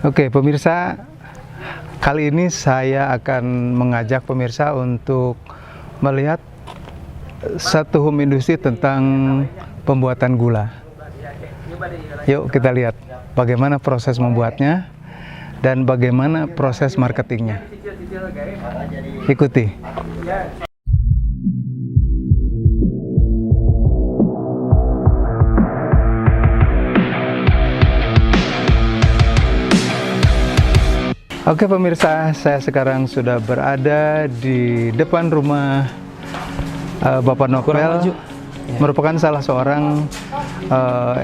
Oke, pemirsa, kali ini saya akan mengajak pemirsa untuk melihat satu home industry tentang pembuatan gula. Yuk kita lihat bagaimana proses membuatnya dan bagaimana proses marketingnya. Ikuti. Oke pemirsa, saya sekarang sudah berada di depan rumah Bapak Novel, merupakan salah seorang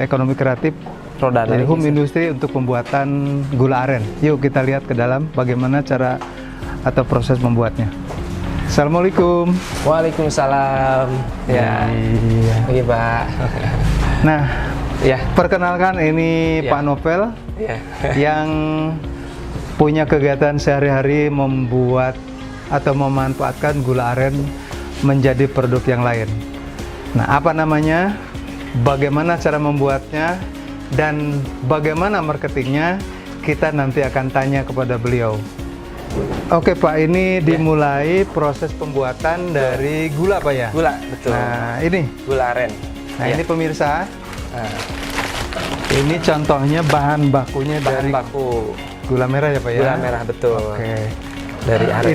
ekonomi kreatif dari home industry untuk pembuatan gula aren. Yuk kita lihat ke dalam bagaimana cara atau proses membuatnya. Assalamualaikum. Waalaikumsalam. Ya, iya Pak. Nah, ya, perkenalkan ini Pak Novel yang punya kegiatan sehari-hari membuat atau memanfaatkan gula aren menjadi produk yang lain. Nah, apa namanya, bagaimana cara membuatnya, dan bagaimana marketingnya, kita nanti akan tanya kepada beliau. Oke Pak, ini dimulai proses pembuatan dari gula Pak ya? Gula, betul. Nah, ini gula aren. Nah, ini pemirsa. Ini contohnya bahan bakunya dari baku gula merah ya Pak ya? Gula merah, betul. Oke. Dari aren.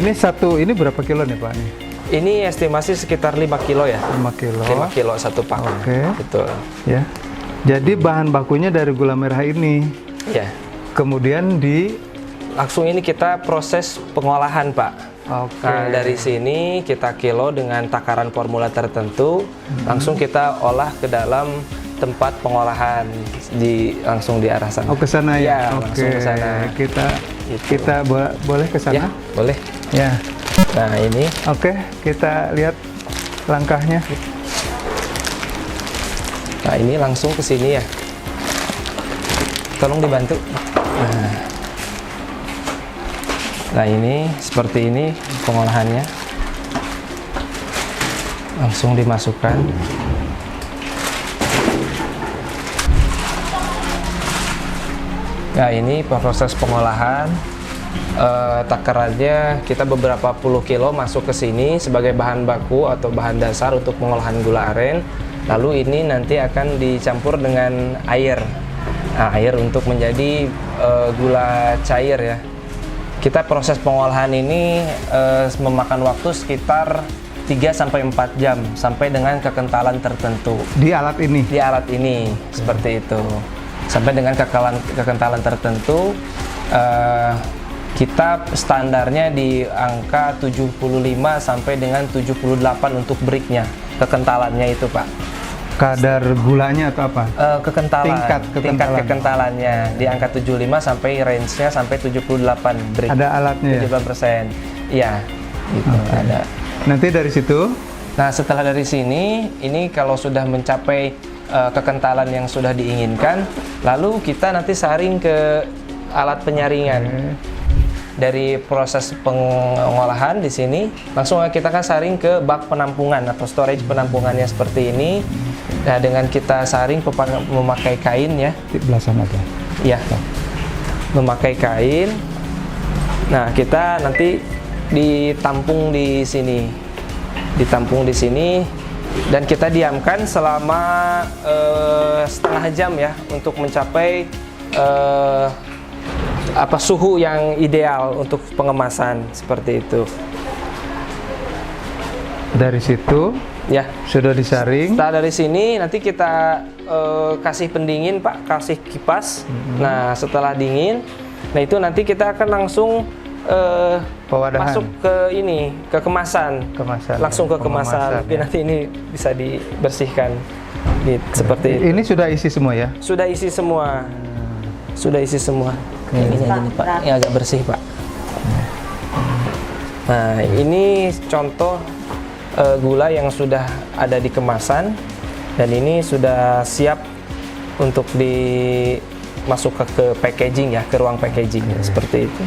Ini berapa kilo nih Pak? Ini estimasi sekitar 5 kilo ya. 5 kilo. 5 kilo satu pak. Oke. Betul. Ya. Jadi bahan bakunya dari gula merah ini. Ya. Kemudian langsung ini kita proses pengolahan Pak. Oke. Nah, dari sini kita kilo dengan takaran formula tertentu, langsung kita olah ke dalam tempat pengolahan langsung di arah sana. Oh, ke sana ya? Ya, langsung ke sana. Kita boleh ke sana? Ya, boleh. Ya. Nah, ini. Oke, kita lihat langkahnya. Nah, ini langsung ke sini ya. Tolong dibantu. Nah, ini seperti ini pengolahannya. Langsung dimasukkan. Nah, ini proses pengolahan. Takarannya kita beberapa puluh kilo masuk ke sini sebagai bahan baku atau bahan dasar untuk pengolahan gula aren. Lalu ini nanti akan dicampur dengan air. Nah, air untuk menjadi gula cair ya. Kita proses pengolahan ini memakan waktu sekitar 3-4 jam sampai dengan kekentalan tertentu. Di alat ini? Di alat ini, seperti itu. Sampai dengan kekentalan tertentu, kita standarnya di angka 75 sampai dengan 78 untuk bricknya, kekentalannya itu Pak. Kadar gulanya atau apa? Tingkat kekentalannya di angka 75 sampai range-nya sampai 78 brick. Ada alatnya 78%. Iya, gitu. Okay. Ada. Nanti dari situ? Nah, setelah dari sini, ini kalau sudah mencapai kekentalan yang sudah diinginkan, lalu kita nanti saring ke alat penyaringan. Dari proses pengolahan di sini, langsung kita akan saring ke bak penampungan atau storage penampungannya seperti ini. Nah, dengan kita saring memakai kain ya. Di belah sana aja. Ya, memakai kain. Nah, kita nanti ditampung di sini, dan kita diamkan selama setengah jam ya untuk mencapai suhu yang ideal untuk pengemasan seperti itu. Dari situ ya sudah disaring. Setelah dari sini nanti kita kasih pendingin Pak, kasih kipas. Nah, setelah dingin, nah itu nanti kita akan langsung masuk ke kemasan. Langsung ke kemasan. Tapi nanti ini bisa dibersihkan seperti itu. Ini sudah isi semua ya? Sudah isi semua. Sudah isi semua. Ini Pak, ini agak bersih Pak. Nah, ini contoh gula yang sudah ada di kemasan, dan ini sudah siap untuk dimasuk ke packaging ya, ke ruang packaging seperti itu.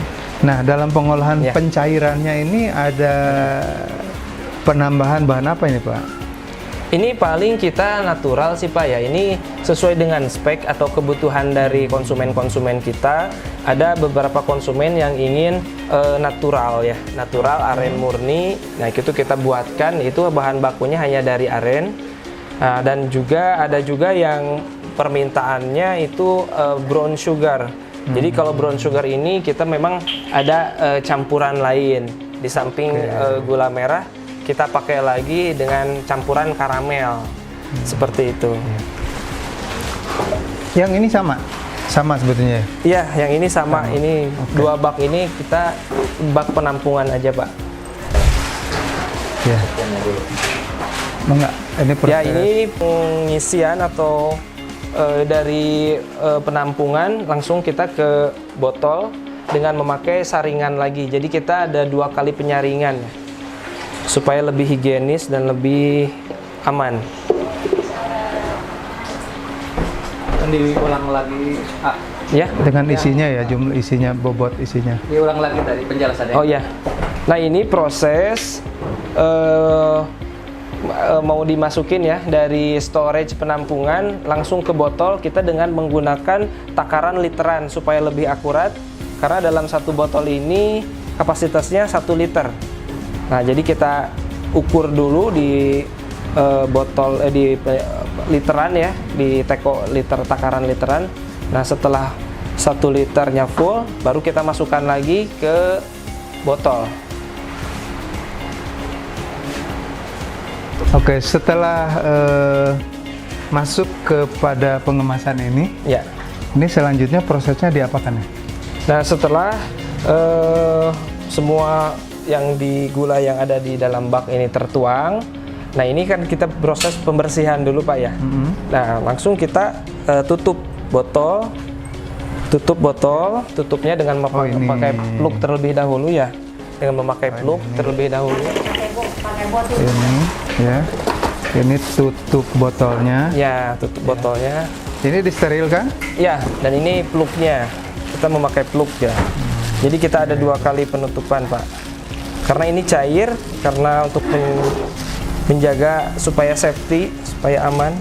Nah, dalam pengolahan pencairannya ini ada penambahan bahan apa ini Pak? Ini paling kita natural sih Pak ya. Ini sesuai dengan spek atau kebutuhan dari konsumen-konsumen kita. Ada beberapa konsumen yang ingin natural ya, natural aren murni. Nah itu kita buatkan. Itu bahan bakunya hanya dari aren. Nah, dan juga ada juga yang permintaannya itu brown sugar. Jadi kalau brown sugar ini kita memang ada campuran lain di samping gula merah. Kita pakai lagi dengan campuran karamel seperti itu. Yang ini sama sebetulnya. Iya, yang ini sama. Ini dua bak ini kita bak penampungan aja Pak. Ya. Enggak, ini proses. Ya ini pengisian atau dari penampungan langsung kita ke botol dengan memakai saringan lagi. Jadi kita ada 2 kali penyaringan supaya lebih higienis dan lebih aman. Diulang lagi Ya, Dengan isinya ya, jumlah isinya, bobot isinya. diulang lagi tadi penjelasannya. oh ya. Nah ini proses mau dimasukin ya dari storage penampungan langsung ke botol kita dengan menggunakan takaran literan supaya lebih akurat. Karena dalam satu botol ini kapasitasnya 1 liter. Nah, jadi kita ukur dulu di botol di literan ya, di teko liter takaran literan. Nah, setelah 1 liternya full, baru kita masukkan lagi ke botol. Oke, setelah masuk kepada pengemasan ini, Ya. ini selanjutnya prosesnya diapakan ya? Nah, setelah semua yang di gula yang ada di dalam bak ini tertuang, nah ini kan kita proses pembersihan dulu Pak ya. Nah, langsung kita tutup botol, tutupnya dengan memakai plug terlebih dahulu ya, dengan memakai plug terlebih dahulu. Ini ya, ini tutup botolnya. Ya, tutup botolnya. Ini disterilkan? Ya, dan ini plugnya. Kita memakai plug ya. Jadi kita ada 2 kali penutupan Pak. Karena ini cair, karena untuk menjaga supaya safety, supaya aman,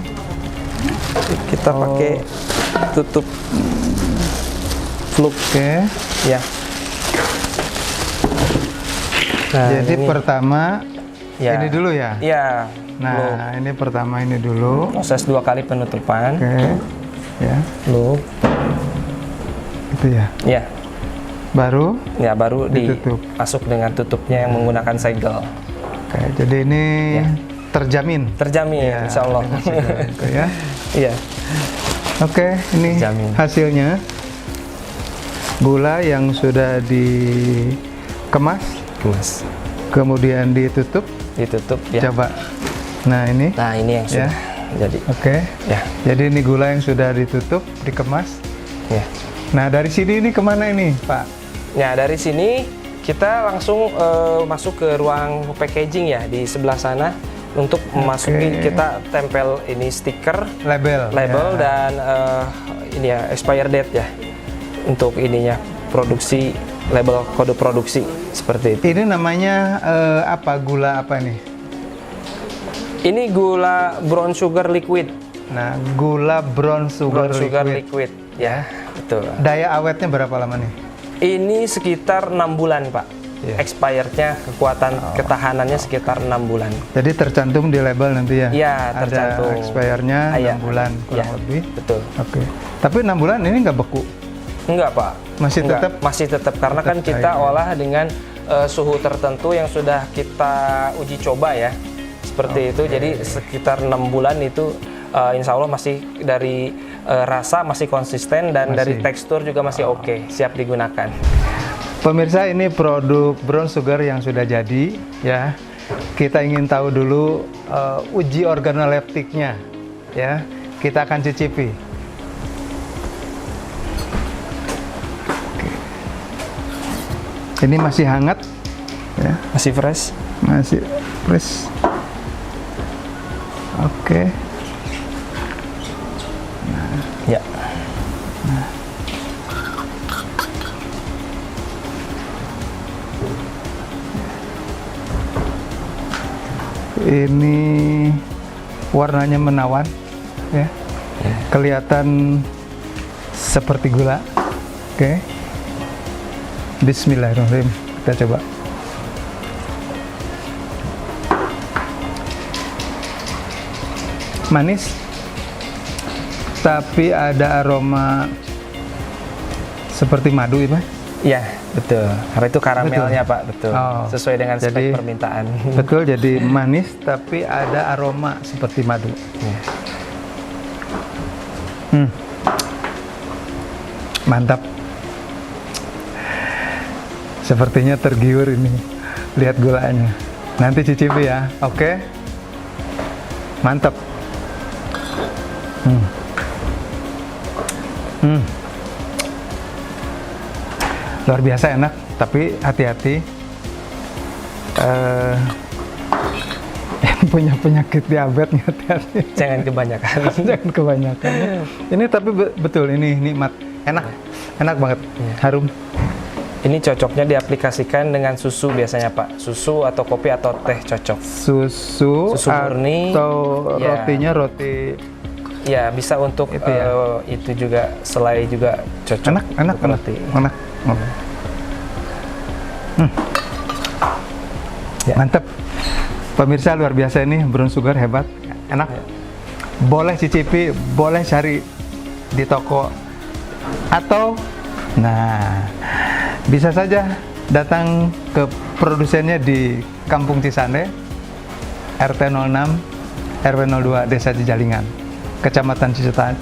kita pakai tutup plug. Oke. Ya. Nah, Jadi ini, pertama ya. ini dulu ya. Ya. Nah, ini pertama ini dulu. Proses 2 kali penutupan. Oke. Ya, Plug. itu ya. Ya. Baru Ya, baru ditutup. masuk dengan tutupnya yang menggunakan segel. Oke, jadi ini Ya. terjamin. Terjamin, Ya, insya Allah. Gitu ya. Iya. Oke, ini Terjamin. hasilnya. Gula yang sudah dikemas, Mas, kemudian ditutup. ditutup ya. Coba. Nah, ini. Nah, ini yang sudah jadi. Oke. Ya, Jadi ini gula yang sudah ditutup, dikemas. ya. Nah, dari sini ini kemana ini, Pak? Nah, dari sini kita langsung masuk ke ruang packaging ya di sebelah sana untuk memasuki kita tempel ini stiker, Label. label Ya. dan ini ya expire date ya untuk ininya produksi label kode produksi seperti itu. Ini namanya apa? Gula apa nih? Ini gula brown sugar liquid. Nah, gula brown sugar, Brown sugar liquid. liquid ya, betul. Daya awetnya berapa lama nih? Ini sekitar 6 bulan Pak. Ya. Expirednya kekuatan ketahanannya sekitar 6 bulan. Jadi tercantum di label nanti ya? Iya, tercantum. Ada expire-nya 6 Iya. bulan kurang Iya, lebih. betul. Oke. Tapi 6 bulan ini nggak beku? Enggak Pak. Masih Enggak, tetap? masih tetap karena tetap kan kita cair, ya. olah dengan suhu tertentu yang sudah kita uji coba ya. Seperti itu. Jadi sekitar 6 bulan itu insya Allah masih dari rasa masih konsisten dan dari tekstur juga masih oke, siap digunakan. Pemirsa, ini produk brown sugar yang sudah jadi ya. Kita ingin tahu dulu uji organoleptiknya ya. Kita akan cicipi. Oke. Ini masih hangat ya, Masih fresh? masih fresh. Oke. Ya. Ini warnanya menawan, ya. Kelihatan seperti gula. Oke. Bismillahirrahmanirrahim. Kita coba. Manis, tapi ada aroma seperti madu, ya Pak? Iya, betul. Karena itu karamelnya, Pak, betul. Oh, Sesuai dengan spek jadi- permintaan. Betul, jadi manis tapi ada aroma seperti madu. Ya. Mantap. Sepertinya tergiur ini. Lihat gulanya. Nanti cicipi ya. Oke. Mantap. Luar biasa enak, tapi hati-hati. Yang punya penyakit diabetes hati-hati. Jangan kebanyakan. Jangan kebanyakan. Ini tapi betul, ini nikmat, enak, enak banget, harum. Ini cocoknya diaplikasikan dengan susu biasanya, Pak. Susu atau kopi atau teh cocok. Susu murni, atau ya. rotinya roti. Ya, bisa untuk Itu ya. itu juga, selai juga cocok. Enak, enak, untuk enak, roti. enak. Ya. Mantap. Pemirsa luar biasa ini, brown sugar hebat, enak. Boleh cicipi, boleh cari di toko atau bisa saja datang ke produsennya di Kampung Cisande, RT 06, RW 02, Desa Cijalingan, Kecamatan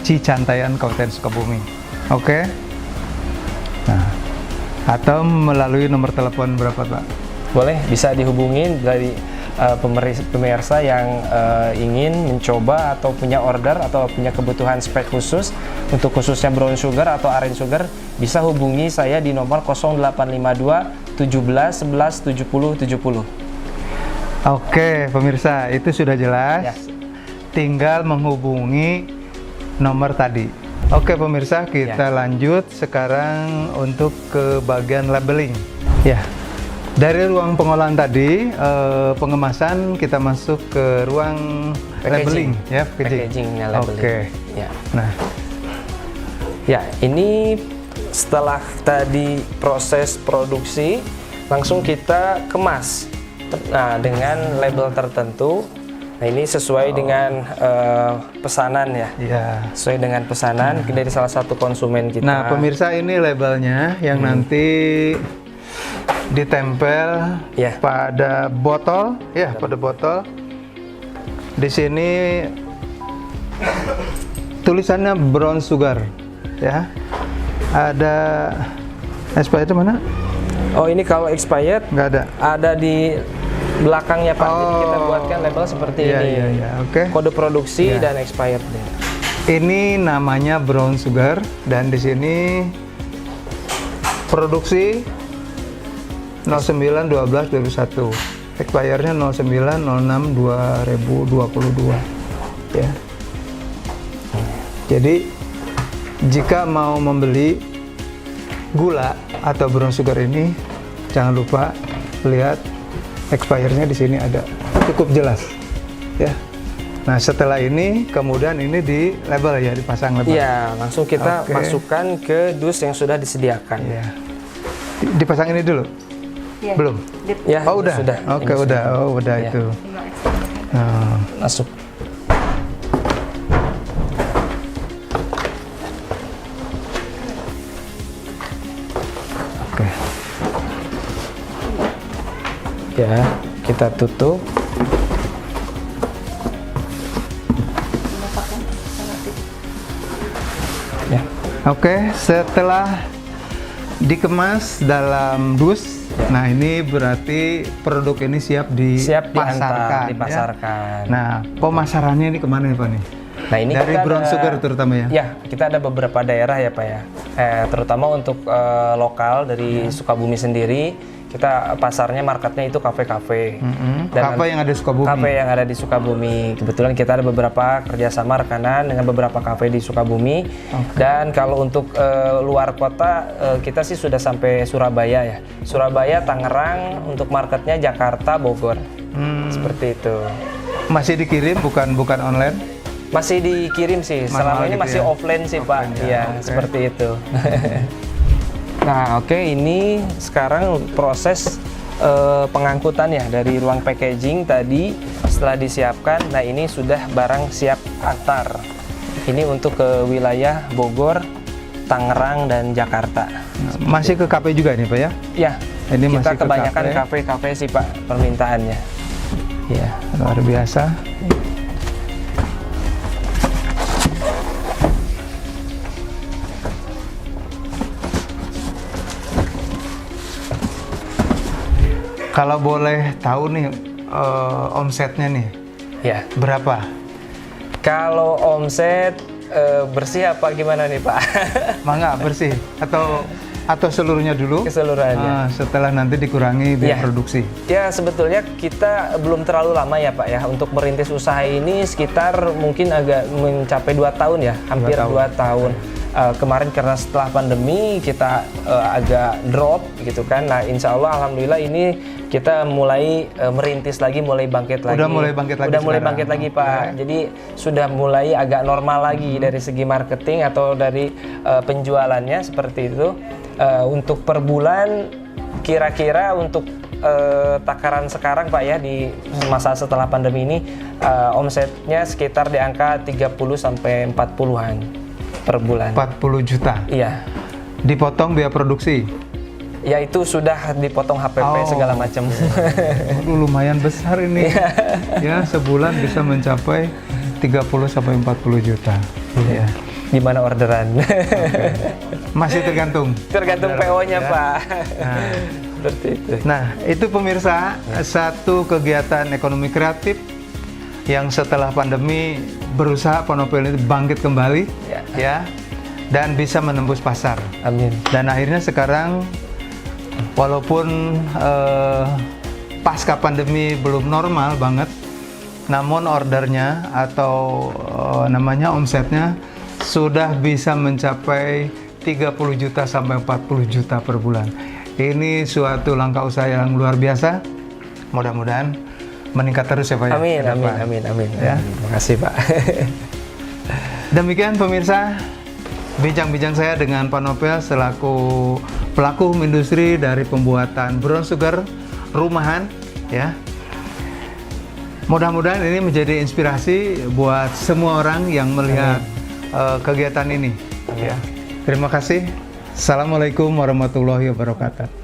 Cicantaian, Kabupaten Sukabumi. Oke. Nah, atau melalui nomor telepon berapa, Pak? Boleh, bisa dihubungin dari pemirsa yang ingin mencoba atau punya order atau punya kebutuhan spek khusus untuk khususnya brown sugar atau aren sugar, bisa hubungi saya di nomor 0852 17 11 70 70. Oke, pemirsa, itu sudah jelas. Ya. Tinggal menghubungi nomor tadi. Oke, pemirsa, kita lanjut sekarang untuk ke bagian labeling. Ya. Dari ruang pengolahan tadi, pengemasan, kita masuk ke ruang labeling, ya, Packagingnya labeling. Oke. Ya. Nah, Ya, ini setelah tadi proses produksi, langsung kita kemas. Nah, dengan label tertentu. Nah, ini sesuai dengan pesanan ya. ya. Sesuai dengan pesanan dari salah satu konsumen kita. Nah, pemirsa, ini labelnya yang nanti ditempel Ya. pada botol, ya, pada botol. Di sini tulisannya brown sugar, ya. Ada expired itu mana? Oh, ini kalau expired Nggak ada. ada di belakangnya, Pak. Jadi kita buatkan label seperti Iya, ini. iya, iya. Oke. Kode produksi Iya. dan expired. Ini namanya brown sugar dan di sini produksi 09/12/2021. Expire-nya 09/06/2022. Ya. Jadi jika mau membeli gula atau brown sugar ini, jangan lupa lihat expire-nya di sini ada, cukup jelas. Ya. Nah, setelah ini kemudian ini di label, ya, dipasang label. Iya, langsung kita Oke. masukkan ke dus yang sudah disediakan. Ya. Dipasang ini dulu. Iya. Belum? Ya, Oh, udah. Sudah. Oke, Ini udah. Oh, udah Ya. itu. Nah, Masuk. oke. Ya, kita tutup. Ya. Oke, setelah dikemas dalam dus, nah ini berarti produk ini siap Siap dipasarkan. diantar, dipasarkan. Ya. Nah, pemasarannya ini kemana nih, Pak nih? Nah, ini Dari kita brown ada- sugar terutama ya? Ya, kita ada beberapa daerah ya, Pak ya. Terutama untuk lokal dari Sukabumi sendiri, kita pasarnya marketnya itu kafe-kafe. Dan Kafe yang ada di Sukabumi. Kafe yang ada di Sukabumi. Kebetulan kita ada beberapa kerjasama rekanan dengan beberapa kafe di Sukabumi. Dan kalau untuk luar kota, kita sih sudah sampai Surabaya ya. Surabaya, Tangerang, untuk marketnya Jakarta, Bogor. Seperti itu. Masih dikirim, bukan online? Masih dikirim sih, selama ini gitu masih ya? offline sih Pak. Offline ya, Iya, oke. seperti itu. Nah, oke, ini sekarang proses pengangkutan ya dari ruang packaging tadi setelah disiapkan. Nah, ini sudah barang siap antar. Ini untuk ke wilayah Bogor, Tangerang, dan Jakarta. Masih ke KP juga nih Pak ya? Ya, Ini kita masih ke kebanyakan kafe. kafe-kafe sih Pak permintaannya. Ya. Luar biasa. Kalau boleh tahu nih omsetnya nih Ya. berapa? Kalau omset bersih apa gimana nih Pak? Mangga bersih atau seluruhnya dulu? Keseluruhannya. Setelah nanti dikurangi biaya Iya. produksi. Ya, sebetulnya kita belum terlalu lama ya Pak ya untuk merintis usaha ini, sekitar mungkin agak mencapai 2 tahun ya, hampir 2 tahun. Kemarin karena setelah pandemi kita agak drop gitu kan. Nah, insya Allah alhamdulillah ini kita mulai merintis lagi, mulai bangkit lagi. Udah mulai bangkit lagi Udah mulai sekarang. bangkit lagi Pak. Jadi sudah mulai agak normal lagi dari segi marketing atau dari penjualannya seperti itu. Untuk per bulan kira-kira untuk takaran sekarang Pak ya di masa setelah pandemi ini omsetnya sekitar di angka 30 sampai 40-an per bulan. 40 juta. Iya. Dipotong biaya produksi. Ya itu sudah dipotong HPP Oh. segala macam. Aduh, lumayan besar ini. Ya, sebulan bisa mencapai 30 sampai 40 juta. Ya. Gimana orderan? Masih tergantung. Tergantung PO-nya Ya. Pak. Nah. Seperti itu. Nah, itu pemirsa, satu kegiatan ekonomi kreatif yang setelah pandemi berusaha Ponopel ini bangkit kembali, ya, dan bisa menembus pasar. Amin. Dan akhirnya sekarang, walaupun pasca pandemi belum normal banget, namun ordernya atau namanya omsetnya sudah bisa mencapai 30 juta sampai 40 juta per bulan. Ini suatu langkah usaha yang luar biasa. Mudah-mudahan meningkat terus ya Pak ya. Amin, ke depan. amin. Ya. Terima kasih Pak. Demikian pemirsa, bincang-bincang saya dengan Pak Nopel selaku pelaku industri dari pembuatan brown sugar rumahan, ya. Mudah-mudahan ini menjadi inspirasi buat semua orang yang melihat kegiatan ini. Ya. Terima kasih. Assalamualaikum warahmatullahi wabarakatuh.